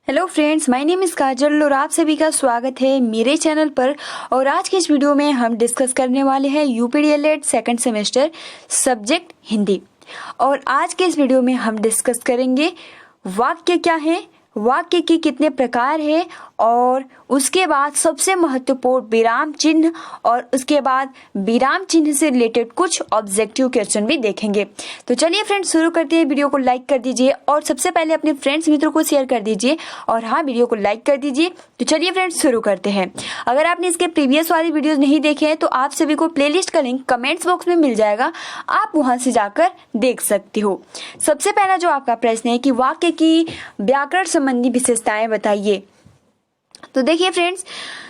Hello friends, my name is Kajal और आप सभी का स्वागत है मेरे चैनल पर। और आज के इस वीडियो में हम डिस्कस करने वाले हैं यूपीडीएलएड सेकंड सेमेस्टर सब्जेक्ट हिंदी। और आज के इस वीडियो में हम डिस्कस करेंगे वाक्य क्या है, वाक्य के कितने प्रकार हैं, और उसके बाद सबसे महत्वपूर्ण विराम चिन्ह, और उसके बाद विराम चिन्ह से रिलेटेड कुछ ऑब्जेक्टिव क्वेश्चन भी देखेंगे। तो चलिए फ्रेंड्स शुरू करते हैं। वीडियो को लाइक कर दीजिए और सबसे पहले अपने फ्रेंड्स मित्रों को शेयर कर दीजिए, और हाँ, वीडियो को लाइक कर दीजिए। तो चलिए फ्रेंड्स शुरू करते हैं। अगर आपने इसके प्रीवियस वाली वीडियोज नहीं देखे हैं तो आप सभी को प्लेलिस्ट का लिंक कमेंट्स बॉक्स में मिल जाएगा, आप वहां से जाकर देख सकते हो। सबसे पहला जो आपका प्रश्न है कि वाक्य की व्याकरण संबंधी विशेषताएं बताइए। तो देखिए फ्रेंड्स,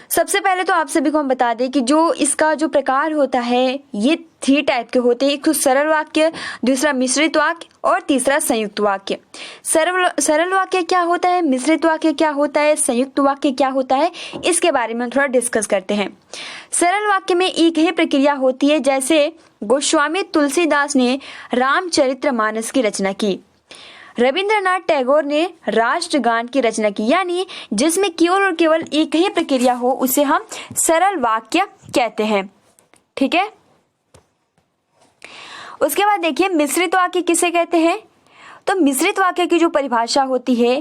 सबसे पहले तो आप सभी को हम बता दें कि जो इसका जो प्रकार होता है ये 3 टाइप के होते हैं। एक तो सरल वाक्य, दूसरा मिश्रित वाक्य और तीसरा संयुक्त वाक्य। सरल वाक्य क्या होता है, मिश्रित वाक्य क्या होता है, संयुक्त वाक्य क्या होता है, इसके बारे में हम थोड़ा डिस्कस करते हैं। सरल वाक्य में एक ही प्रक्रिया होती है, जैसे गोस्वामी तुलसीदास ने रामचरितमानस की रचना की, रविंद्रनाथ टैगोर ने राष्ट्रगान की रचना की, यानी जिसमें केवल और केवल एक ही प्रक्रिया हो उसे हम सरल वाक्य कहते हैं। ठीक है। उसके बाद देखिए मिश्रित वाक्य किसे कहते हैं। तो मिश्रित वाक्य की जो परिभाषा होती है,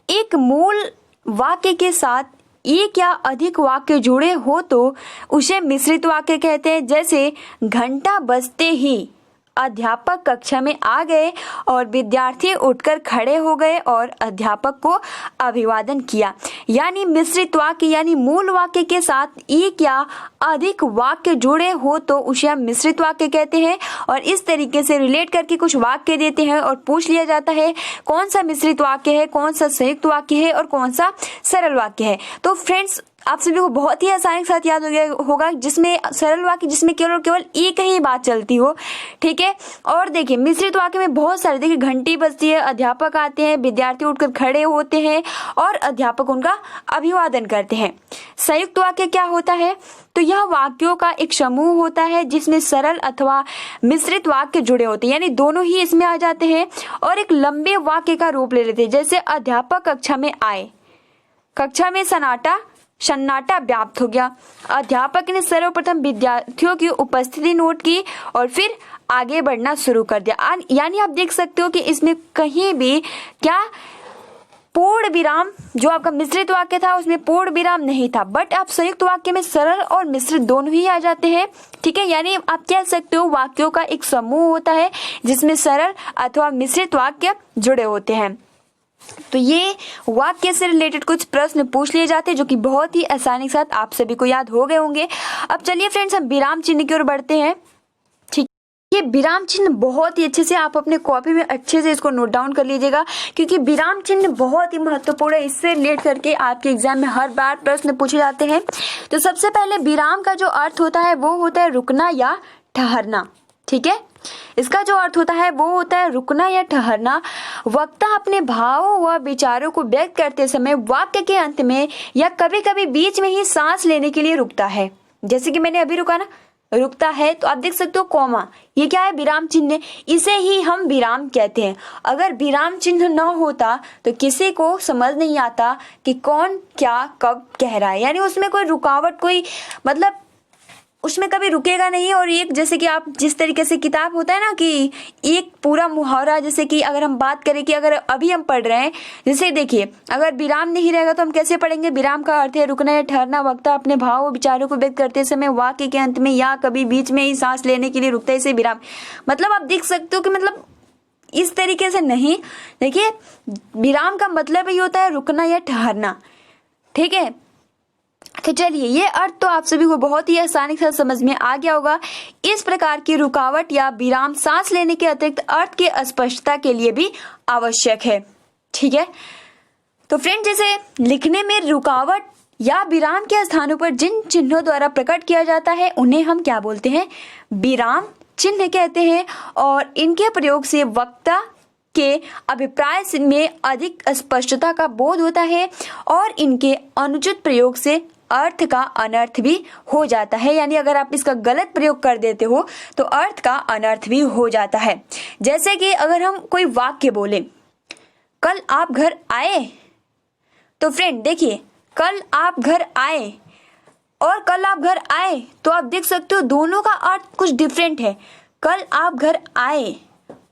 एक मूल वाक्य के साथ एक या अधिक वाक्य जुड़े हो तो उसे मिश्रित वाक्य कहते हैं। जैसे घंटा बजते ही अध्यापक कक्षा में आ गए और विद्यार्थी उठकर खड़े हो गए और अध्यापक को अभिवादन किया, यानी मिश्रित वाक्य यानी मूल वाक्य के साथ एक या अधिक वाक्य जुड़े हो तो उसे हम मिश्रित वाक्य कहते हैं। और इस तरीके से रिलेट करके कुछ वाक्य देते हैं और पूछ लिया जाता है कौन सा मिश्रित वाक्य है, कौन सा संयुक्त वाक्य है और कौन सा सरल वाक्य है। तो फ्रेंड्स, आप सभी को बहुत ही आसानी के साथ याद हो गया होगा, जिसमें सरल वाक्य जिसमें केवल एक ही बात चलती हो। ठीक है। और देखिए मिश्रित वाक्य में बहुत सारे, देखिए घंटी बजती है, अध्यापक आते हैं, विद्यार्थी उठकर खड़े होते हैं और अध्यापक उनका अभिवादन करते हैं। संयुक्त वाक्य क्या होता है, तो यह वाक्यों का एक समूह होता है जिसमें सरल अथवा मिश्रित वाक्य जुड़े होते हैं, यानी दोनों ही इसमें आ जाते हैं और एक लंबे वाक्य का रूप ले लेते हैं। जैसे अध्यापक कक्षा में आए, कक्षा में सन्नाटा व्याप्त हो गया, अध्यापक ने सर्वप्रथम विद्यार्थियों की उपस्थिति नोट की और फिर आगे बढ़ना शुरू कर दिया। यानी आप देख सकते हो कि इसमें कहीं भी क्या पूर्ण विराम, जो आपका मिश्रित वाक्य था उसमें पूर्ण विराम नहीं था, बट आप संयुक्त वाक्य में सरल और मिश्रित दोनों ही आ जाते हैं। ठीक है। यानी आप कह सकते हो वाक्यों का एक समूह होता है जिसमें सरल अथवा मिश्रित वाक्य जुड़े होते हैं। तो ये वाक्य से रिलेटेड कुछ प्रश्न पूछ लिए जाते हैं जो कि बहुत ही आसानी के साथ आप सभी को याद हो गए होंगे। अब चलिए फ्रेंड्स, हम विराम चिन्ह की ओर बढ़ते हैं। ठीक, ये विराम चिन्ह बहुत ही अच्छे से आप अपने कॉपी में अच्छे से इसको नोट डाउन कर लीजिएगा, क्योंकि विराम चिन्ह बहुत ही महत्वपूर्ण है। इससे रिलेट करके आपके एग्जाम में हर बार प्रश्न पूछे जाते हैं। तो सबसे पहले विराम का जो अर्थ होता है वो होता है रुकना या ठहरना। ठीक है। इसका जो अर्थ होता है वो होता है रुकना या ठहरना। वक्ता अपने भावों व विचारों को व्यक्त करते समय वाक्य के अंत में या कभी कभी बीच में ही सांस लेने के लिए रुकता है। जैसे कि मैंने अभी रुकता है, तो आप देख सकते हो कॉमा, ये क्या है, विराम चिन्ह, इसे ही हम विराम कहते हैं। अगर विराम चिन्ह न होता तो किसी को समझ नहीं आता कि कौन क्या कब कह रहा है, यानी उसमें कोई रुकावट, कोई मतलब उसमें कभी रुकेगा नहीं। और एक जैसे कि आप जिस तरीके से किताब होता है ना कि एक पूरा मुहावरा, जैसे कि अगर हम बात करें कि अगर अभी हम पढ़ रहे हैं, जैसे देखिए अगर विराम नहीं रहेगा तो हम कैसे पढ़ेंगे। विराम का अर्थ है रुकना या ठहरना। वक्ता अपने भाव और विचारों को व्यक्त करते समय वाक्य के अंत में या कभी बीच में ही सांस लेने के लिए रुकता है, इसे विराम। मतलब आप देख सकते हो कि मतलब इस तरीके से नहीं, देखिए विराम का मतलब ही होता है रुकना या ठहरना। ठीक है। तो चलिए, ये अर्थ तो आप सभी को बहुत ही आसानी से समझ में आ गया होगा। इस प्रकार की रुकावट या विराम सांस लेने के अतिरिक्त अर्थ की अस्पष्टता के लिए भी आवश्यक है। ठीक है। तो फ्रेंड, जैसे लिखने में रुकावट या विराम के स्थानों पर जिन चिन्हों द्वारा प्रकट किया जाता है उन्हें हम क्या बोलते हैं, विराम चिन्ह कहते हैं। और इनके प्रयोग से वक्ता के अभिप्राय में अधिक स्पष्टता का बोध होता है और इनके अनुचित प्रयोग से अर्थ का अनर्थ भी हो जाता है। यानी अगर आप इसका गलत प्रयोग कर देते हो तो अर्थ का अनर्थ भी हो जाता है। जैसे कि अगर हम कोई वाक्य बोले, कल आप घर आए, तो फ्रेंड देखिए, कल आप घर आए और कल आप घर आए, तो आप देख सकते हो दोनों का अर्थ कुछ डिफरेंट है। कल आप घर आए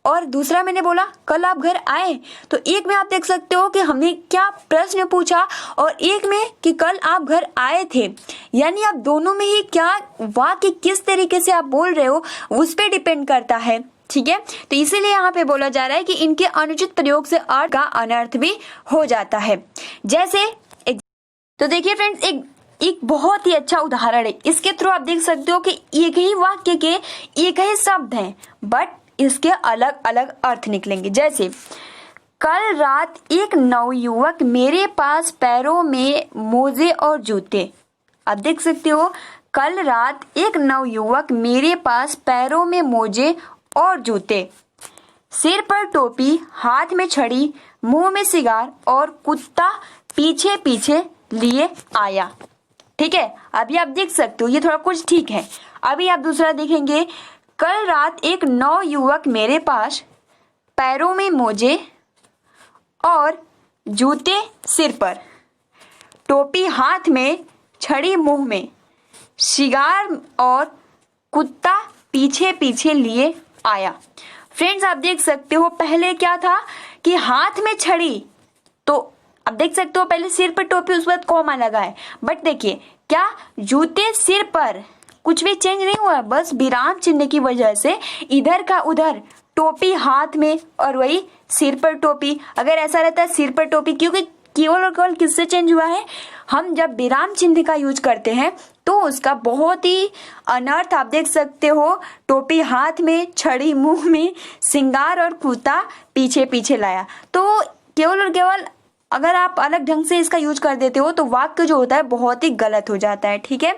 और दूसरा मैंने बोला कल आप घर आए, तो एक में आप देख सकते हो कि हमने क्या प्रश्न पूछा और एक में कि कल आप घर आए थे। यानी आप दोनों में ही क्या वाक्य किस तरीके से आप बोल रहे हो उस पर डिपेंड करता है। ठीक है, तो इसीलिए यहाँ पे बोला जा रहा है कि इनके अनुचित प्रयोग से अर्थ का अनर्थ भी हो जाता है। जैसे तो देखिए फ्रेंड्स, एक बहुत ही अच्छा उदाहरण है। इसके थ्रू आप देख सकते हो कि एक ही वाक्य के एक ही शब्द हैं, बट इसके अलग अलग अर्थ निकलेंगे। जैसे कल रात एक नवयुवक मेरे पास पैरों में मोजे और जूते। आप देख सकते हो, कल रात एक नवयुवक मेरे पास पैरों में मोजे और जूते, सिर पर टोपी, हाथ में छड़ी, मुंह में सिगार और कुत्ता पीछे पीछे लिए आया। ठीक है, अभी आप देख सकते हो ये थोड़ा कुछ ठीक है। अभी आप दूसरा देखेंगे, कल रात एक नवयुवक मेरे पास पैरों में मोजे और जूते सिर पर, टोपी हाथ में, छड़ी मुंह में, सिगार और कुत्ता पीछे पीछे लिए आया। फ्रेंड्स आप देख सकते हो पहले क्या था कि हाथ में छड़ी, तो आप देख सकते हो पहले सिर पर टोपी उसके बाद कॉमा लगा है, बट देखिए क्या जूते सिर पर, कुछ भी चेंज नहीं हुआ, बस विराम चिन्ह की वजह से इधर का उधर, टोपी हाथ में और वही सिर पर टोपी। अगर ऐसा रहता है सिर पर टोपी, क्योंकि केवल और केवल किससे चेंज हुआ है, हम जब विराम चिन्ह का यूज करते हैं तो उसका बहुत ही अनर्थ आप देख सकते हो। टोपी हाथ में, छड़ी मुंह में, सिंगार और कुत्ता पीछे पीछे लाया। तो केवल और केवल अगर आप अलग ढंग से इसका यूज कर देते हो तो वाक्य जो होता है बहुत ही गलत हो जाता है। ठीक है,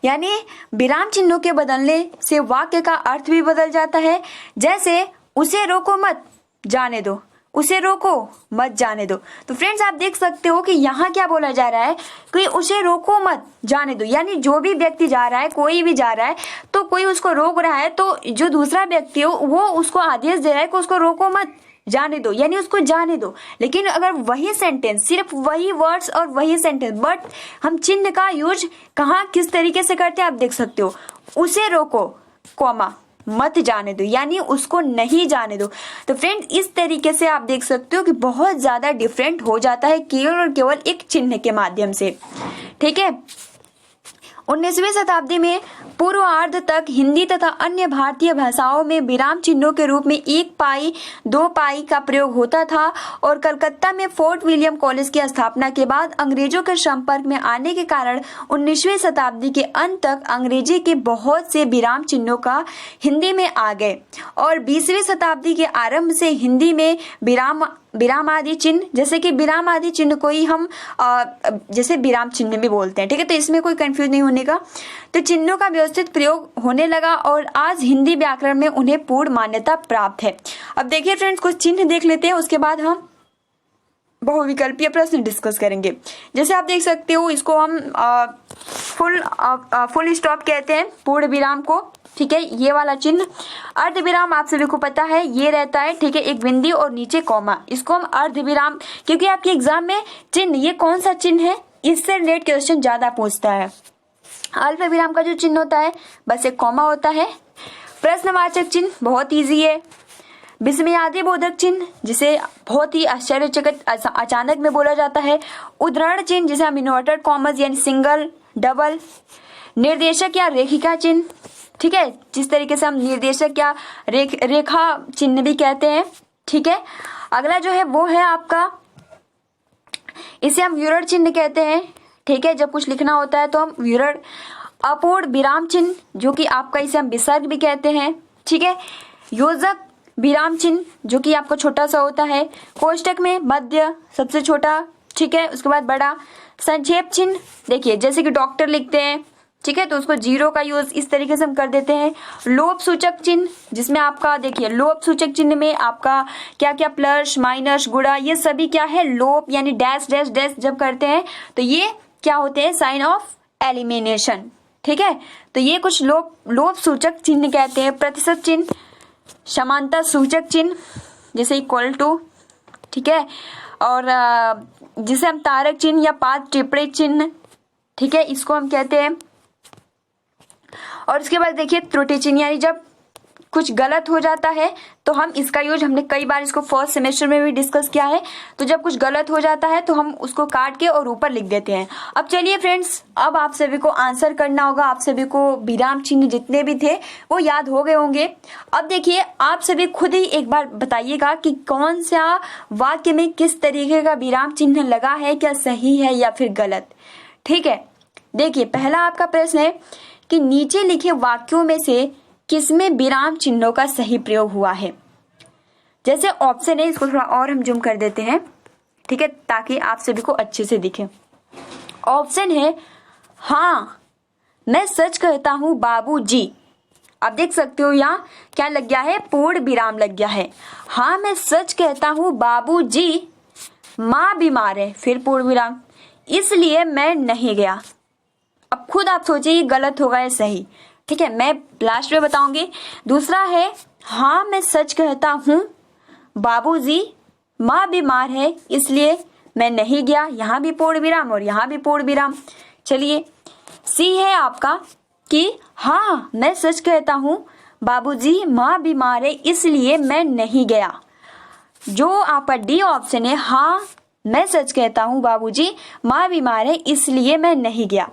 यानी विराम चिन्हों के बदलने से वाक्य का अर्थ भी बदल जाता है। जैसे उसे रोको मत जाने दो, उसे रोको मत जाने दो। तो फ्रेंड्स आप देख सकते हो कि यहाँ क्या बोला जा रहा है कि उसे रोको मत जाने दो, यानी जो भी व्यक्ति जा रहा है, कोई भी जा रहा है, तो कोई उसको रोक रहा है, तो जो दूसरा व्यक्ति हो वो उसको आदेश दे रहा है कि उसको रोको मत जाने दो, यानी उसको जाने दो। लेकिन अगर वही सेंटेंस, सिर्फ वही वर्ड्स और वही सेंटेंस, बट हम चिन्ह का यूज कहाँ किस तरीके से करते हैं आप देख सकते हो, उसे रोको कॉमा मत जाने दो, यानी उसको नहीं जाने दो। तो फ्रेंड्स इस तरीके से आप देख सकते हो कि बहुत ज्यादा डिफरेंट हो जाता है केवल और केवल एक चिन्ह के माध्यम से। ठीक है, 19वीं शताब्दी में पूर्वार्ध तक हिंदी तथा अन्य भारतीय भाषाओं में विराम चिन्हों के रूप में 1 पाई 2 पाई का प्रयोग होता था और कलकत्ता में फोर्ट विलियम कॉलेज की स्थापना के बाद अंग्रेजों के संपर्क में आने के कारण 19वीं शताब्दी के अंत तक अंग्रेजी के बहुत से विराम चिन्हों का हिंदी में आ गए और 20वीं शताब्दी के आरंभ से हिंदी में विराम आदि चिन्ह, जैसे कि विराम आदि चिन्ह को ही हम जैसे विराम चिन्ह भी बोलते हैं। ठीक है, तो इसमें कोई कंफ्यूज नहीं होने का। तो चिन्हों का व्यवस्थित प्रयोग होने लगा और आज हिंदी व्याकरण में उन्हें पूर्ण मान्यता प्राप्त है। अब देखिए फ्रेंड्स, कुछ चिन्ह देख लेते हैं, उसके बाद हम बहुविकल्पीय प्रश्न डिस्कस करेंगे। जैसे आप देख सकते हो, इसको हम फुल स्टॉप कहते हैं, पूर्ण विराम को। ठीक है, ये वाला चिन्ह। अर्ध विराम आप सभी को पता है ये रहता है। ठीक है, एक बिंदी और नीचे कॉमा, इसको हम अर्ध विराम, क्योंकि आपके एग्जाम में चिन्ह ये कौन सा चिन्ह है इससे रिलेटेड क्वेश्चन ज्यादा पूछता है। अल्प विराम का जो चिन्ह होता है बस एक कॉमा होता है। प्रश्नवाचक चिन्ह बहुत इजी है। विस्मयादि बोधक चिन्ह जिसे बहुत ही आश्चर्यचकित अचानक में बोला जाता है। उद्धरण चिन्ह जिसे हम इन्वर्टेड कॉमर्स यानी सिंगल, डबल। निर्देशक या रेखिका चिन्ह, ठीक है, जिस तरीके से हम निर्देशक या रेखा चिन्ह भी कहते हैं। ठीक है, अगला जो है वो है आपका, इसे हम विवरण चिन्ह कहते हैं। ठीक है, जब कुछ लिखना होता है तो हम विवरण। अपूर्ण विराम चिन्ह जो कि आपका, इसे हम विसर्ग भी कहते हैं। ठीक है, योजक विराम चिन्ह जो कि आपका छोटा सा होता है। कोष्टक में मध्य सबसे छोटा, ठीक है, उसके बाद बड़ा। संक्षेप चिन्ह देखिए, जैसे कि डॉक्टर लिखते हैं, ठीक है, तो उसको जीरो का यूज इस तरीके से हम कर देते हैं। लोप सूचक चिन्ह जिसमें आपका देखिए, लोप सूचक चिन्ह में आपका क्या क्या प्लस माइनस गुणा ये सभी क्या है, लोप यानी डैश डैश डैश जब करते हैं तो ये क्या होते हैं, साइन ऑफ एलिमिनेशन। ठीक है, तो ये कुछ लोप सूचक चिन्ह कहते हैं। प्रतिशत चिन्ह, समानता सूचक चिन्ह जैसे इक्वल टू, ठीक है, और जिसे हम तारक चिन्ह या पाद टिप्पणी चिन्ह, ठीक है, इसको हम कहते हैं। और उसके बाद देखिए त्रुटि चिन्ह, यानी जब कुछ गलत हो जाता है तो हम इसका यूज, हमने कई बार इसको फर्स्ट सेमेस्टर में भी डिस्कस किया है। तो जब कुछ गलत हो जाता है तो हम उसको काट के और ऊपर लिख देते हैं। अब चलिए फ्रेंड्स, अब आप सभी को आंसर करना होगा। आप सभी को विराम चिन्ह जितने भी थे वो याद हो गए होंगे। अब देखिए आप सभी खुद ही एक बार बताइएगा कि कौन सा वाक्य में किस तरीके का विराम चिन्ह लगा है, क्या सही है या फिर गलत। ठीक है, देखिए पहला आपका प्रश्न है कि नीचे लिखे वाक्यों में से किसमें विराम चिन्हों का सही प्रयोग हुआ है। जैसे ऑप्शन है, इसको थोड़ा और हम जूम कर देते हैं, ठीक है, ताकि आप सभी को अच्छे से दिखे। ऑप्शन है हाँ मैं सच कहता हूँ बाबूजी। आप देख सकते हो यहाँ क्या लग गया है, पूर्ण विराम लग गया है। हाँ मैं सच कहता हूँ बाबूजी, माँ बीमार है, फिर पूर्ण विराम, इसलिए मैं नहीं गया। अब खुद आप सोचिए ये गलत होगा या सही, ठीक है, मैं लास्ट में बताऊंगी। दूसरा है हाँ मैं सच कहता हूँ बाबूजी, माँ बीमार है इसलिए मैं नहीं गया, यहाँ भी पूर्ण विराम और यहाँ भी पूर्ण विराम। चलिए सी है आपका कि हाँ मैं सच कहता हूँ बाबूजी, माँ बीमार है इसलिए मैं नहीं गया। जो आपका डी ऑप्शन है, हाँ मैं सच कहता हूँ बाबूजी, माँ बीमार है इसलिए मैं नहीं गया।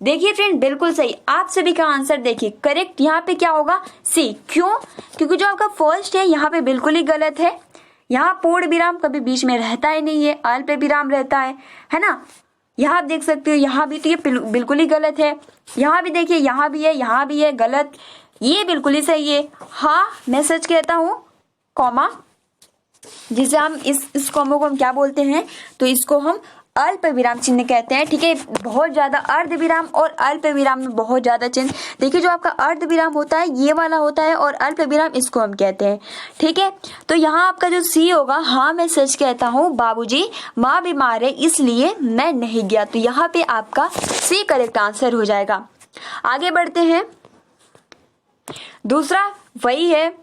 देखिए फ्रेंड बिल्कुल सही, आप सभी का आंसर देखिए करेक्ट यहाँ पे क्या होगा, सी। क्यों? क्योंकि जो आपका फर्स्ट है यहाँ पे बिल्कुल ही गलत है। यहाँ पूर्ण विराम कभी बीच में रहता ही नहीं है, अल्प विराम रहता है ना। यहाँ आप देख सकते हो, यहाँ भी तो ये बिल्कुल ही गलत है। यहाँ भी देखिए, यहाँ भी है, यहाँ भी है, गलत। ये बिल्कुल ही सही है। हाँ मैं सच कहता हूँ कॉमा, जिसे हम इस कॉमो को हम क्या बोलते हैं, तो इसको हम अल्प विराम चिन्ह कहते हैं। ठीक है, बहुत ज्यादा अर्ध विराम और अल्प विराम में बहुत ज्यादा चिन्ह। देखिए जो आपका अर्ध विराम होता है ये वाला होता है और अल्प विराम इसको हम कहते हैं। ठीक है, तो यहाँ आपका जो सी होगा, हाँ मैं सच कहता हूँ बाबूजी, माँ बीमार है इसलिए मैं नहीं गया। तो यहाँ पे आपका सी करेक्ट आंसर हो जाएगा। आगे बढ़ते हैं। दूसरा वही है,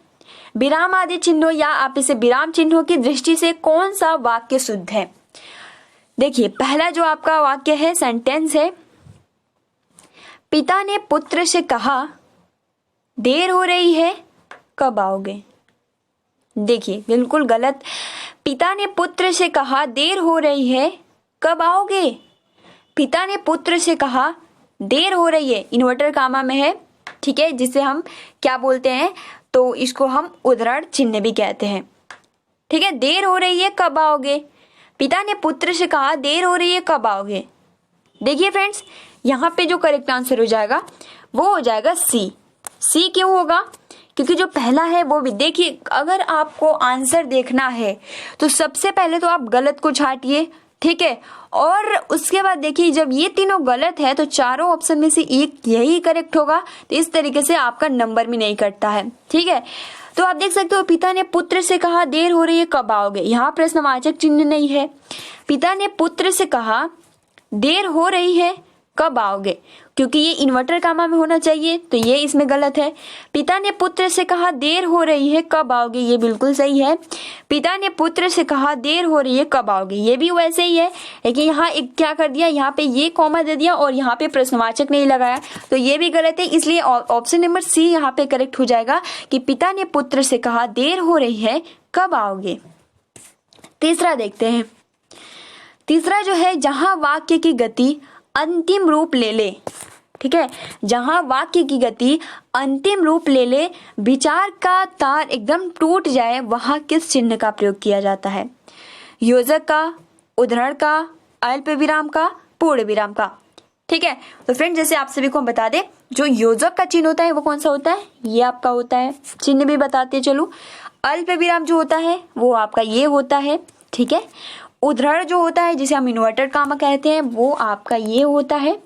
विराम आदि चिन्हों या आप इसे विराम चिन्हों की दृष्टि से कौन सा वाक्य शुद्ध है। देखिए पहला जो आपका वाक्य है, सेंटेंस है, पिता ने पुत्र से कहा देर हो रही है कब आओगे। देखिए बिल्कुल गलत। पिता ने पुत्र से कहा देर हो रही है कब आओगे। पिता ने पुत्र से कहा देर हो रही है, इन्वर्टर कामा में है, ठीक है, जिसे हम क्या बोलते हैं, तो इसको हम उद्धरण चिन्ह भी कहते हैं। ठीक है, देर हो रही है कब आओगे। पिता ने पुत्र से कहा देर हो रही है कब आओगे। देखिए फ्रेंड्स, यहाँ पे जो करेक्ट आंसर हो जाएगा वो हो जाएगा सी। सी क्यों होगा? क्योंकि जो पहला है वो भी, देखिए अगर आपको आंसर देखना है तो सबसे पहले तो आप गलत को छांटिए, ठीक है, और उसके बाद देखिए जब ये तीनों गलत है तो चारों ऑप्शन में से एक यही करेक्ट होगा। तो इस तरीके से आपका नंबर भी नहीं कटता है। ठीक है, तो आप देख सकते हो, पिता ने पुत्र से कहा देर हो रही है कब आओगे। यहाँ प्रश्नवाचक चिन्ह नहीं है। पिता ने पुत्र से कहा देर हो रही है कब आओगे, क्योंकि ये इन्वर्टर कामा में होना चाहिए, तो ये इसमें गलत है। पिता ने पुत्र से कहा देर हो रही है कब आओगे, ये बिल्कुल सही है। पिता ने पुत्र से कहा देर हो रही है कब आओगे, ये भी वैसे ही है, लेकिन यहाँ एक क्या कर दिया, यहाँ पे ये कॉमा दे दिया और यहाँ पे प्रश्नवाचक नहीं लगाया, तो ये भी गलत है। इसलिए ऑप्शन नंबर सी यहाँ पे करेक्ट हो जाएगा कि पिता ने पुत्र से कहा देर हो रही है कब आओगे। तीसरा देखते हैं। तीसरा जो है, जहां वाक्य की गति अंतिम रूप ले ले। ठीक है, जहां वाक्य की गति अंतिम रूप ले ले, विचार का तार एकदम टूट जाए, वहां किस चिन्ह का प्रयोग किया जाता है। योजक का, उद्धरण का, अल्प विराम का, पूर्ण विराम का। ठीक है, तो फ्रेंड जैसे आप सभी को बता दें, जो योजक का चिन्ह होता है वो कौन सा होता है, ये आपका होता है, चिन्ह भी बताते चलो। अल्प विराम जो होता है वो आपका ये होता है। ठीक है, उद्धरण जो होता है जिसे हम इन्वर्टेड कामा कहते हैं वो आपका ये होता है।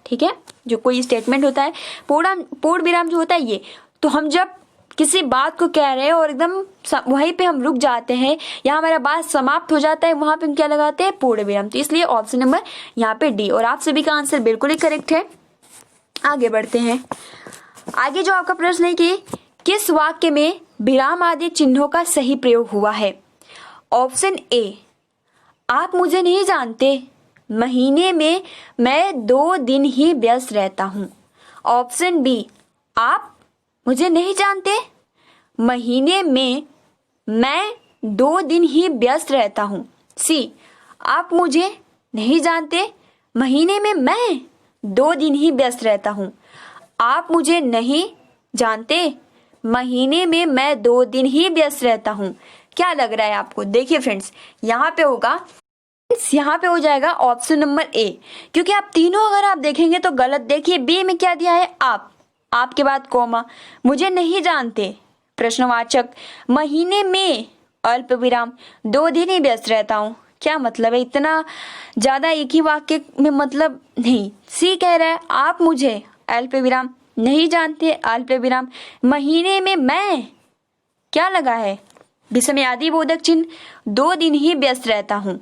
ठीक है, जो कोई स्टेटमेंट होता है। पूर्ण विराम जो होता है ये, तो हम जब किसी बात को कह रहे हैं और एकदम वहीं पे हम रुक जाते हैं या हमारा बात समाप्त हो जाता है, वहां पे हम क्या लगाते हैं, पूर्ण विराम। तो इसलिए ऑप्शन नंबर यहाँ पे डी, और आप सभी का आंसर बिल्कुल ही करेक्ट है। आगे बढ़ते हैं। आगे जो आपका प्रश्न है कि किस वाक्य में विराम आदि चिन्हों का सही प्रयोग हुआ है। ऑप्शन ए, आप मुझे नहीं जानते, महीने में मैं 2 दिन ही व्यस्त रहता हूँ। ऑप्शन बी, आप मुझे नहीं जानते, महीने में मैं 2 दिन ही व्यस्त रहता हूँ। सी, आप मुझे नहीं जानते, महीने में मैं 2 दिन ही व्यस्त रहता हूँ। आप मुझे नहीं जानते, महीने में मैं 2 दिन ही व्यस्त रहता हूँ। क्या लग रहा है आपको? देखिए फ्रेंड्स, यहाँ पे हो जाएगा ऑप्शन नंबर ए, क्योंकि आप तीनों अगर आप देखेंगे तो गलत। देखिए बी में क्या दिया है, आप के बाद कॉमा, मुझे नहीं जानते प्रश्नवाचक, महीने में अल्प विराम 2 दिन ही व्यस्त रहता हूँ। क्या मतलब है? इतना ज्यादा एक ही वाक्य में मतलब नहीं। सी कह रहा है आप मुझे अल्प विराम नहीं जानते, अल्प विराम महीने में मैं क्या लगा है, विस्मयादि बोधक चिन्ह, 2 दिन ही व्यस्त रहता हूँ।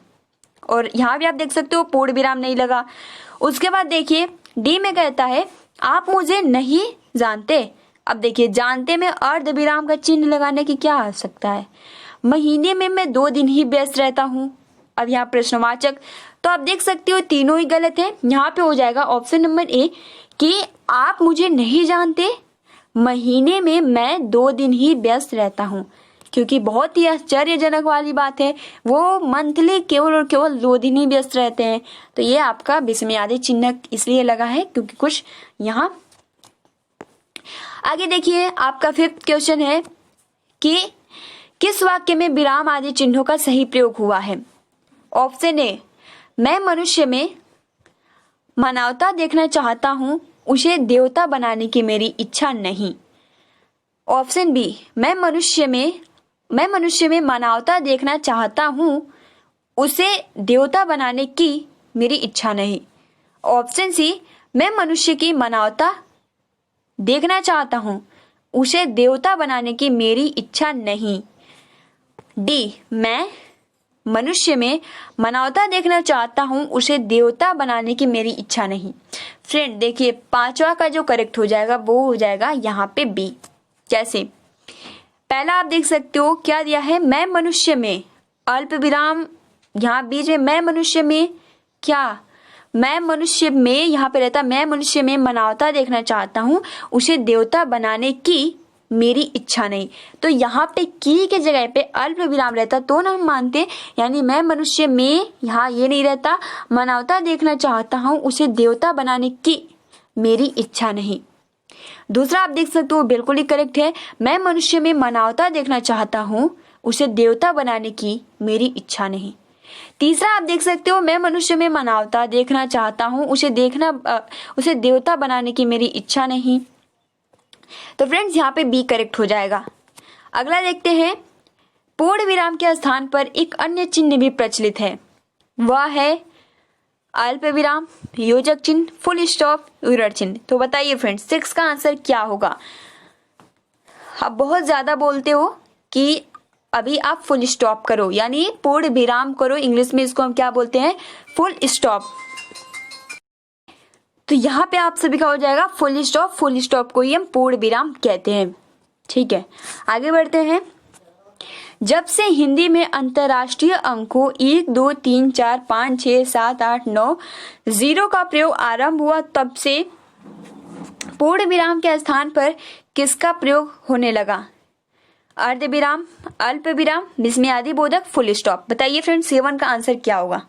और यहाँ भी आप देख सकते हो पूर्ण विराम नहीं लगा। उसके बाद देखिए डी में कहता है आप मुझे नहीं जानते। अब देखिए जानते में अर्ध विराम का चिन्ह लगाने की क्या आवश्यकता है, महीने में मैं 2 दिन ही व्यस्त रहता हूँ। अब यहाँ प्रश्नवाचक, तो आप देख सकते हो तीनों ही गलत है। यहाँ पे हो जाएगा ऑप्शन नंबर ए कि आप मुझे नहीं जानते, महीने में मैं 2 दिन ही व्यस्त रहता हूँ, क्योंकि बहुत ही आश्चर्यजनक वाली बात है, वो मंथली केवल और केवल 2 दिन ही व्यस्त रहते हैं। तो ये आपका विस्मयादि चिन्ह इसलिए लगा है क्योंकि कुछ यहाँ आगे देखिए आपका 5th क्वेश्चन है कि किस वाक्य में विराम आदि चिन्हों का सही प्रयोग हुआ है। ऑप्शन ए, मैं मनुष्य में मानवता देखना चाहता हूं, उसे देवता बनाने की मेरी इच्छा नहीं। ऑप्शन बी, मैं मनुष्य में मानवता देखना चाहता हूं, उसे देवता बनाने की मेरी इच्छा नहीं। ऑप्शन सी, मैं मनुष्य की मानवता देखना चाहता हूं, उसे देवता बनाने की मेरी इच्छा नहीं। डी, मैं मनुष्य में मानवता देखना चाहता हूं, उसे देवता बनाने की मेरी इच्छा नहीं। फ्रेंड देखिए 5वां का जो करेक्ट हो जाएगा वो हो जाएगा यहाँ पे बी। कैसे? पहला आप देख सकते हो क्या दिया है, मैं मनुष्य में अल्प विराम, यहाँ बीच में मैं मनुष्य में क्या, मैं मनुष्य में यहाँ पे रहता, मैं मनुष्य में मानवता देखना चाहता हूँ, उसे देवता बनाने की मेरी इच्छा नहीं। तो यहाँ पे की के जगह पे अल्प विराम रहता तो ना हम मानते, यानी मैं मनुष्य में यहाँ ये नहीं रहता, मानवता देखना चाहता हूँ, उसे देवता बनाने की मेरी इच्छा नहीं। दूसरा आप देख सकते हो बिल्कुल ही करेक्ट है, मैं मनुष्य में मानवता देखना चाहता हूँ, उसे देवता बनाने की मेरी इच्छा नहीं। तीसरा आप देख सकते हो, मैं मनुष्य में मानवता देखना चाहता हूँ, उसे देवता बनाने की मेरी इच्छा नहीं। तो फ्रेंड्स यहाँ पे बी करेक्ट हो जाएगा। अगला देखते हैं, पूर्ण विराम के स्थान पर एक अन्य चिन्ह भी प्रचलित है, वह है अल्प विराम, योजक चिन्ह, फुल स्टॉप, विराम चिन्ह। तो बताइए फ्रेंड्स 6 का आंसर क्या होगा। आप बहुत ज्यादा बोलते हो कि अभी आप फुल स्टॉप करो, यानी पूर्ण विराम करो, इंग्लिश में इसको हम क्या बोलते हैं, फुल स्टॉप। तो यहाँ पे आप सभी का हो जाएगा फुल स्टॉप। फुल स्टॉप को ही हम पूर्ण विराम कहते हैं। ठीक है, आगे बढ़ते हैं। जब से हिंदी में अंतरराष्ट्रीय अंकों 1 2 3 4 5 6 7 8 9 0 का प्रयोग आरंभ हुआ, तब से पूर्ण विराम के स्थान पर किसका प्रयोग होने लगा। अर्ध विराम, अल्प विराम, विस्मयादि बोधक, फुल स्टॉप। बताइए फ्रेंड्स 7 का आंसर क्या होगा।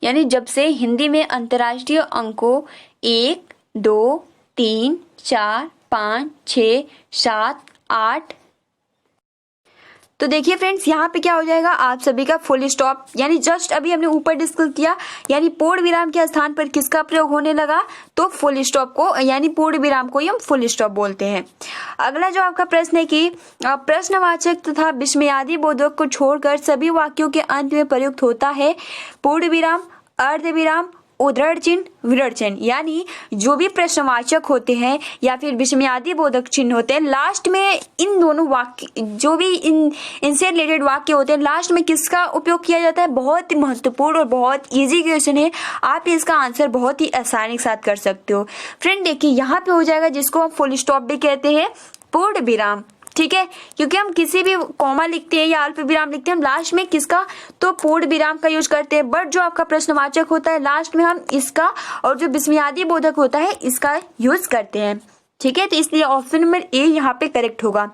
यानी जब से हिंदी में अंतरराष्ट्रीय अंकों 1 2 3 4 5 6 7 8, तो देखिए फ्रेंड्स यहाँ पे क्या हो जाएगा आप सभी का फुल स्टॉप, यानी जस्ट अभी हमने ऊपर डिस्कस किया, यानी पूर्ण विराम के स्थान पर किसका प्रयोग होने लगा, तो फुल स्टॉप को, यानी पूर्ण विराम को ही हम फुल स्टॉप बोलते हैं। अगला जो आपका प्रश्न है कि प्रश्नवाचक तथा विस्मयादि बोधक को छोड़कर सभी वाक्यों के अंत में प्रयुक्त होता है पूर्ण विराम, अर्ध विराम, उद्धरण चिन्ह, विराम चिन्ह। यानी जो भी प्रश्नवाचक होते हैं या फिर विस्मयादि बोधक चिन्ह होते हैं, लास्ट में इन दोनों वाक्य, जो भी इनसे रिलेटेड वाक्य होते हैं, लास्ट में किसका उपयोग किया जाता है। बहुत ही महत्वपूर्ण और बहुत इजी क्वेश्चन है, आप इसका आंसर बहुत ही आसानी के साथ कर सकते हो। फ्रेंड देखिए यहाँ पे हो जाएगा जिसको हम फुल स्टॉप भी कहते हैं, पूर्ण विराम। ठीक है, क्योंकि हम किसी भी कॉमा लिखते हैं या अल्प विराम लिखते हैं हम लास्ट में किसका, तो पूर्ण विराम का यूज करते हैं। बट जो आपका प्रश्नवाचक होता है लास्ट में हम इसका, और जो विस्मयादि बोधक होता है इसका यूज करते हैं। ठीक है, तो इसलिए ऑप्शन नंबर ए यहाँ पे करेक्ट होगा।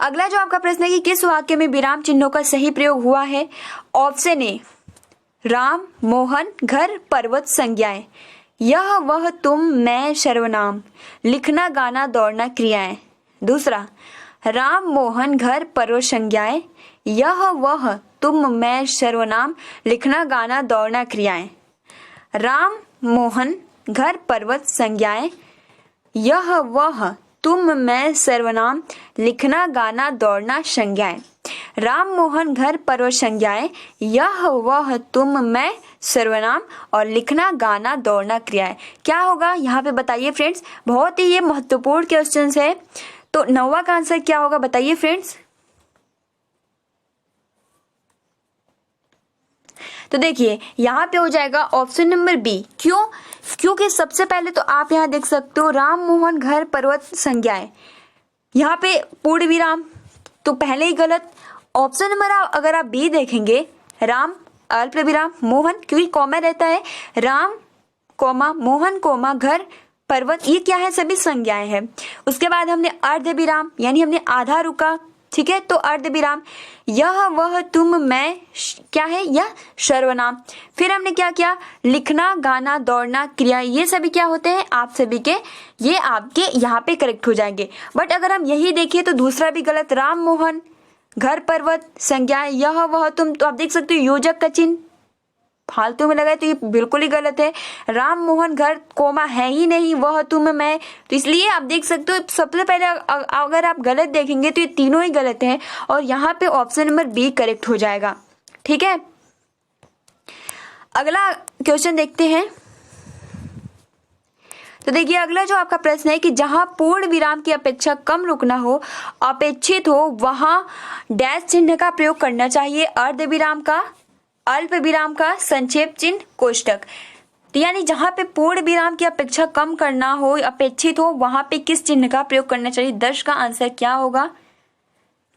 अगला जो आपका प्रश्न है कि किस वाक्य में विराम चिन्हों का सही प्रयोग हुआ है। ऑप्शन ए, राम मोहन घर पर्वत संज्ञाएं, यह वह तुम मैं सर्वनाम, लिखना गाना दौड़ना क्रियाएं। दूसरा, राम मोहन घर पर्वत संज्ञाएं, यह वह तुम मैं सर्वनाम, लिखना गाना दौड़ना क्रियाएं। राम मोहन घर पर्वत संज्ञाएं, यह वह तुम मैं सर्वनाम, लिखना गाना दौड़ना संज्ञाएं। राम मोहन घर पर्वत संज्ञाएं, यह वह तुम मैं सर्वनाम, और लिखना गाना दौड़ना क्रियाएं। क्या होगा यहाँ पे बताइए फ्रेंड्स, बहुत ही ये महत्वपूर्ण क्वेश्चन है। तो 9वां का आंसर क्या होगा बताइए फ्रेंड्स। तो देखिए यहाँ पे हो जाएगा ऑप्शन नंबर बी। क्यों? क्योंकि सबसे पहले तो आप यहाँ देख सकते हो राम मोहन घर पर्वत संज्ञाएं, यहाँ पे पूर्ण विराम तो पहले ही गलत। ऑप्शन नंबर अगर आप बी देखेंगे, राम अल्प विराम मोहन, क्योंकि कॉमा रहता है, राम कोमा मोहन कोमा घर पर्वत, ये क्या है, सभी संज्ञाएं हैं। उसके बाद हमने अर्ध विराम यानी हमने आधा रुका, ठीक है, तो अर्ध विराम, यह वह तुम मैं क्या है, यह सर्वनाम। फिर हमने क्या किया, लिखना गाना दौड़ना क्रिया, ये सभी क्या होते हैं, आप सभी के, ये आपके यहाँ पे करेक्ट हो जाएंगे। बट अगर हम यही देखिए तो दूसरा भी गलत, राम मोहन घर पर्वत संज्ञा, यह वह तुम, तो आप देख सकते हो योजक का चिन्ह फालतू में लगाए तो ये बिल्कुल ही गलत है। राम मोहन घर कोमा है ही नहीं, वह तुम मैं, तो इसलिए आप देख सकते हो सबसे पहले अगर आप गलत देखेंगे तो ये तीनों ही गलत हैं, और यहाँ पे ऑप्शन नंबर बी करेक्ट हो जाएगा। ठीक है, अगला क्वेश्चन देखते हैं। तो देखिए अगला जो आपका प्रश्न है कि जहां पूर्ण विराम की अपेक्षा कम रुकना हो, अपेक्षित हो, वहां डैश चिन्ह का प्रयोग करना चाहिए, अर्ध विराम का, अल्प विराम का, संक्षेप चिन्ह, कोष्टक। तो यानी जहां पे पूर्ण विराम की अपेक्षा कम करना हो, अपेक्षित हो, वहां पे किस चिन्ह का प्रयोग करना चाहिए। 10 का आंसर क्या होगा,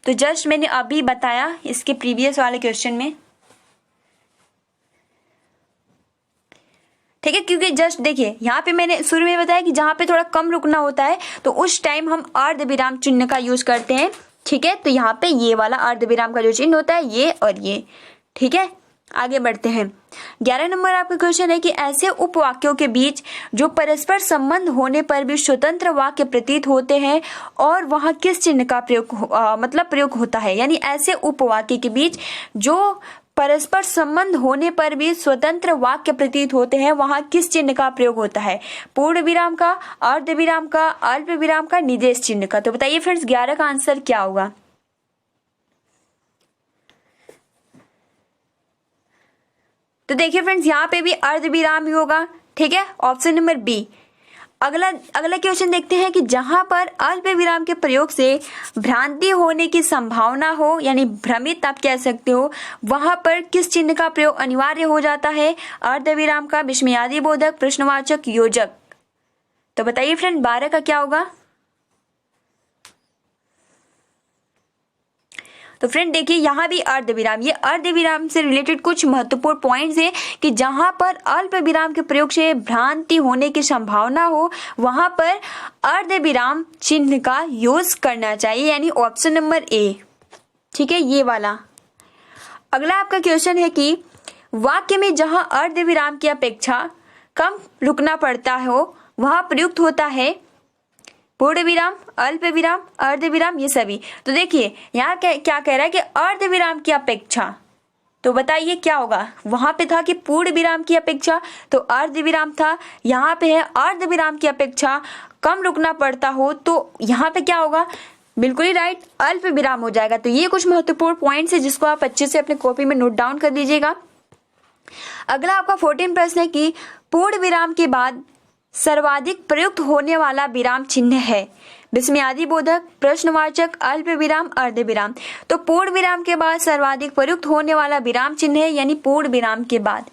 तो जस्ट मैंने अभी बताया इसके प्रीवियस वाले क्वेश्चन में। ठीक है, क्योंकि जस्ट देखिए यहाँ पे मैंने शुरू में बताया कि जहां पे थोड़ा कम रुकना होता है तो उस टाइम हम अर्ध विराम चिन्ह का यूज करते हैं। ठीक है, तो यहाँ पे ये वाला अर्ध विराम का जो चिन्ह होता है ये और ये। ठीक है, आगे बढ़ते हैं। 11 नंबर आपका क्वेश्चन है कि ऐसे उपवाक्यों के बीच जो परस्पर संबंध होने पर भी स्वतंत्र वाक्य प्रतीत होते हैं और वहां किस चिन्ह का प्रयोग होता है। यानी ऐसे उपवाक्य के बीच जो परस्पर संबंध होने पर भी स्वतंत्र वाक्य प्रतीत होते हैं, वहां किस चिन्ह का प्रयोग होता है। पूर्ण विराम का, अर्ध विराम का, अल्प विराम का, निदेश चिन्ह का। तो बताइए फ्रेंड्स 11 का आंसर क्या होगा। तो देखिए फ्रेंड्स यहाँ पे भी अर्ध विराम ही होगा। ठीक है, ऑप्शन नंबर बी। अगला क्वेश्चन देखते हैं कि जहां पर अल्प विराम के प्रयोग से भ्रांति होने की संभावना हो, यानी भ्रमित आप कह सकते हो, वहां पर किस चिन्ह का प्रयोग अनिवार्य हो जाता है। अर्ध विराम का, विस्मयादि बोधक, प्रश्नवाचक, योजक। तो बताइए फ्रेंड 12 का क्या होगा। तो फ्रेंड देखिए यहाँ भी अर्ध विराम, ये अर्ध विराम से रिलेटेड कुछ महत्वपूर्ण पॉइंट्स हैं कि जहां पर अल्प विराम के प्रयोग से भ्रांति होने की संभावना हो, वहां पर अर्ध विराम चिन्ह का यूज करना चाहिए, यानी ऑप्शन नंबर ए। ठीक है, ये वाला। अगला आपका क्वेश्चन है कि वाक्य में जहां अर्ध विराम की अपेक्षा कम रुकना पड़ता हो, वहां प्रयुक्त होता है पूर्ण विराम, अल्प विराम, अर्ध विराम, ये सभी। तो देखिए यहाँ क्या कह रहा है कि अर्ध विराम की अपेक्षा, तो बताइए क्या होगा। वहां पे था कि पूर्ण विराम की अपेक्षा, तो अर्ध विराम था। यहाँ पे है अर्ध विराम की अपेक्षा कम रुकना पड़ता हो, तो यहाँ पे क्या होगा, बिल्कुल ही राइट, अल्प विराम हो जाएगा। तो ये कुछ महत्वपूर्ण पॉइंट्स है जिसको आप अच्छे से अपने कॉपी में नोट डाउन कर लीजिएगा। अगला आपका 14 प्रश्न है कि पूर्ण विराम के बाद सर्वाधिक प्रयुक्त होने वाला विराम चिन्ह है। विस्मयादि बोधक, प्रश्नवाचक, अल्प विराम, अर्ध विराम। तो पूर्ण विराम के बाद सर्वाधिक प्रयुक्त होने वाला विराम चिन्ह है, यानी पूर्ण विराम के बाद।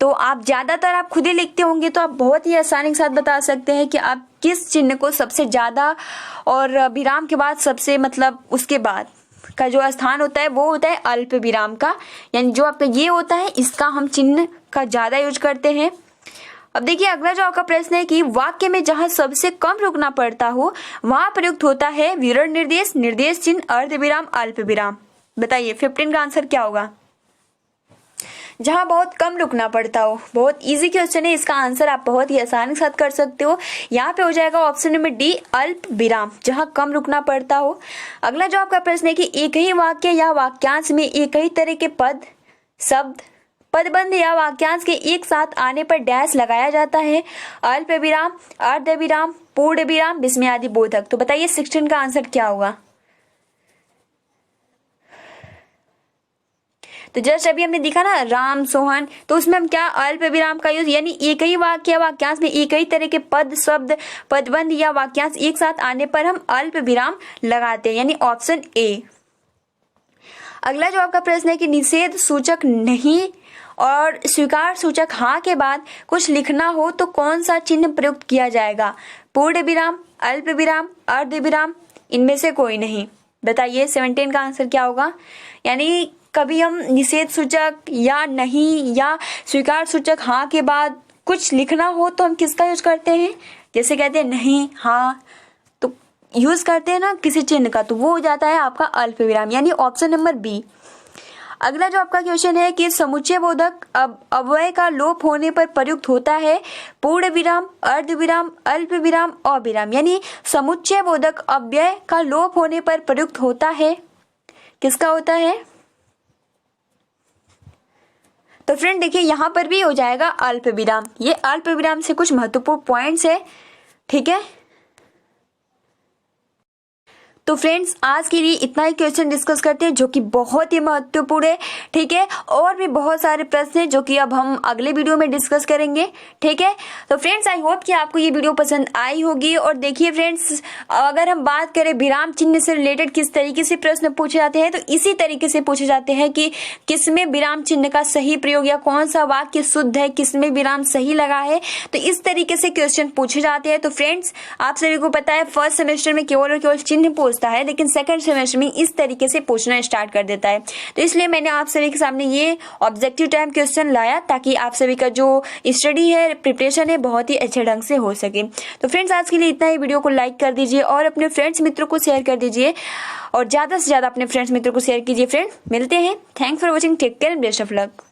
तो आप ज्यादातर आप खुद ही लिखते होंगे तो आप बहुत ही आसानी के साथ बता सकते हैं कि आप किस चिन्ह को सबसे ज्यादा और विराम के बाद सबसे मतलब उसके बाद का जो स्थान होता है वो होता है अल्प विराम का, यानी जो आपका ये होता है इसका हम चिन्ह का ज्यादा यूज करते हैं। अब देखिए अगला जो आपका प्रश्न है कि वाक्य में जहां सबसे कम रुकना पड़ता हो वहां प्रयुक्त होता है विवरण निर्देश, निर्देश चिन्ह, अर्ध विराम, अल्प विराम। बताइए 15 का आंसर क्या होगा? जहां बहुत कम रुकना पड़ता हो। बहुत इजी क्वेश्चन है, इसका आंसर आप बहुत ही आसानी के साथ कर सकते हो। यहाँ पे हो जाएगा ऑप्शन नंबर डी अल्प विराम, जहां कम रुकना पड़ता हो। अगला जो आपका प्रश्न है कि एक ही वाक्य या वाक्यांश में एक ही तरह के पद, शब्द, पदबंध या वाक्यांश के एक साथ आने पर डैश लगाया जाता है। अल्प विराम, अर्ध विराम, पूर्ण विराम, विस्मयादि बोधक। तो बताइए 16 का आंसर क्या होगा? तो जस्ट अभी हमने देखा ना राम सोहन, तो उसमें हम क्या अल्प विराम का यूज, यानी एक ही वाक्य या वाक्यांश में एक ही तरह के पद, शब्द, पदबंध या वाक्यांश एक साथ आने पर हम अल्प विराम लगाते हैं, यानी ऑप्शन ए। अगला जो आपका प्रश्न है कि निषेध सूचक नहीं और स्वीकार सूचक हाँ के बाद कुछ लिखना हो तो कौन सा चिन्ह प्रयुक्त किया जाएगा? पूर्ण विराम, अल्प विराम, अर्ध विराम, इनमें से कोई नहीं। बताइए 17 का आंसर क्या होगा? यानी कभी हम निषेध सूचक या नहीं या स्वीकार सूचक हाँ के बाद कुछ लिखना हो तो हम किसका यूज करते हैं? जैसे कहते हैं नहीं, हाँ, तो यूज करते हैं ना किसी चिन्ह का, तो वो हो जाता है आपका अल्प विराम, यानी ऑप्शन नंबर बी। अगला जो आपका क्वेश्चन है कि समुच्चय बोधक अव्यय का लोप होने पर प्रयुक्त होता है पूर्ण विराम, अर्ध विराम, अल्प विराम, अविराम, यानी समुच्चय बोधक अव्यय का लोप होने पर प्रयुक्त होता है, किसका होता है? तो फ्रेंड देखिए यहाँ पर भी हो जाएगा अल्प विराम। ये अल्प विराम से कुछ महत्वपूर्ण पॉइंट्स है, ठीक है। तो फ्रेंड्स आज के लिए इतना ही क्वेश्चन डिस्कस करते हैं जो कि बहुत ही महत्वपूर्ण है, ठीक है। और भी बहुत सारे प्रश्न हैं जो कि अब हम अगले वीडियो में डिस्कस करेंगे, ठीक है। तो फ्रेंड्स आई होप कि आपको ये वीडियो पसंद आई होगी। और देखिए फ्रेंड्स, अगर हम बात करें विराम चिन्ह से रिलेटेड किस तरीके से प्रश्न पूछे जाते हैं, तो इसी तरीके से पूछे जाते हैं कि किसमें विराम चिन्ह का सही प्रयोग या कौन सा वाक्य शुद्ध है, किसमें विराम सही लगा है, तो इस तरीके से क्वेश्चन पूछे जाते हैं। तो फ्रेंड्स आप सभी को पता है फर्स्ट सेमेस्टर में केवल और केवल चिन्ह पूछता है, लेकिन सेकंड सेमेस्टर में इस तरीके से पूछना स्टार्ट कर देता है। तो इसलिए मैंने आप सभी के सामने ये ऑब्जेक्टिव टाइम क्वेश्चन लाया ताकि आप सभी का जो स्टडी है, प्रिपरेशन है, बहुत ही अच्छे ढंग से हो सके। तो फ्रेंड्स आज के लिए इतना ही। वीडियो को लाइक कर दीजिए और अपने फ्रेंड्स मित्रों को शेयर कर दीजिए और ज्यादा से ज्यादा अपने फ्रेंड्स मित्रों को शेयर कीजिए। फ्रेंड्स मिलते हैं। Thanks for watching, take care, best of luck.